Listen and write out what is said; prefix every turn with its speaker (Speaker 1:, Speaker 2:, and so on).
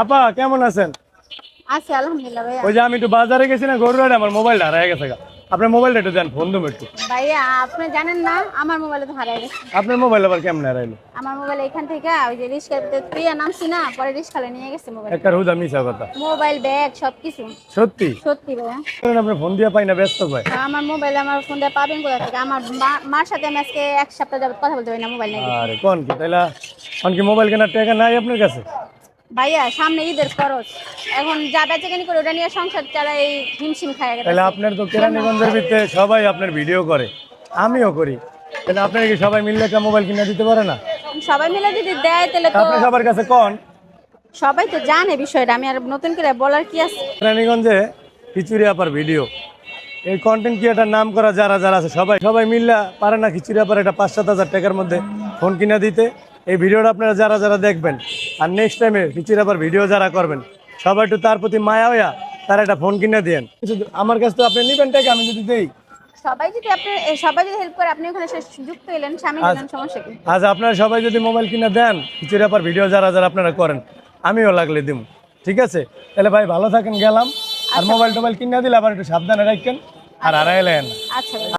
Speaker 1: আপা কেমন আছেন?
Speaker 2: আছে আলহামদুলিল্লাহ ভাইয়া।
Speaker 1: ওই যে আমি একটু বাজারে গেছি না, গরুরাটে, আমার মোবাইলটা হারিয়ে গেছে গা। আপনার মোবাইলটা একটু দেন, ফোন দেবো একটু।
Speaker 2: ভাইয়া আপনি জানেন না আমার মোবাইলে তো হারিয়ে গেছে।
Speaker 1: আপনার মোবাইল আবার কেমন হারাইলো?
Speaker 2: আমার মোবাইল এখান থেকে ওই যে রিস্কার প্রিয়া নামছি না, পরে রিস্কালে নিয়ে গেছে মোবাইল।
Speaker 1: একটা হুদা মিশা কথা।
Speaker 2: মোবাইল ব্যাগ সবকিছু।
Speaker 1: সত্যি?
Speaker 2: সত্যি ভাইয়া।
Speaker 1: আপনার ফোন দিয়ে পাই না, ব্যস্ত ভাই।
Speaker 2: আমার মোবাইল আমার ফোন দিয়ে পাবেন কোথা থেকে? আমার মার সাথে আমি আজকে এক সপ্তাহ যাবত কথা বলতে পারি না মোবাইল নিয়ে।
Speaker 1: আরে কোন কি তাইলা, কোন কি মোবাইল কেনার টাকা নাই আপনার কাছে?
Speaker 2: ভাইয়া সামনে ঈদের খরচ, এখন যা বেচাকেনি করে ওটা নিয়ে সংসার চালাই হিমশিম খায় গেছে।
Speaker 1: তাহলে আপনার তো কেরানীগঞ্জের ভিতরে সবাই আপনার ভিডিও করে, আমিও করি, তাহলে আপনার কি সবাই মিললে একটা মোবাইল কিনে দিতে পারে না?
Speaker 2: সবাই মিলে যদি দেয় তাহলে তো
Speaker 1: আপনি সবার কাছে কোন।
Speaker 2: সবাই তো জানে বিষয়টা, আমি আর নতুন করে বলার কি আছে?
Speaker 1: কেরানীগঞ্জে খিচুড়ি আপার ভিডিও, এই কন্টেন্ট ক্রিয়েটার নাম করা যারা যারা আছে সবাই সবাই মিললে পারে না খিচুড়ি আপার একটা 5-7 হাজার টাকার মধ্যে ফোন কিনে দিতে? এই ভিডিওটা আপনারা যারা যারা দেখবেন আর নেক্সট টাইমে খিচুড়ি আপার ভিডিও যারা করবেন, সবাই একটু তার প্রতি মায়া হইয়া তার একটা ফোন কিনে দেন। আমার কাছে তো আপনি নিবেন টাকা, আমি যদি দেই।
Speaker 2: সবাই যদি হেল্প করে, আপনি ওখানে যুক্ত এলেন, স্বামী দিলেন, সমস্যা কি?
Speaker 1: আজ আপনারা সবাই যদি মোবাইল কিনে দেন, খিচুড়ি আপার ভিডিও যারা যারা আপনারা করেন, আমিও লাগলে দিব। ঠিক আছে, তাহলে ভাই ভালো থাকেন, গেলাম। আর মোবাইল টোবাইল কিনে দিলে আবার একটু সাবধানে রাখেন, আর হারাইলেন।
Speaker 2: আচ্ছা ভাই।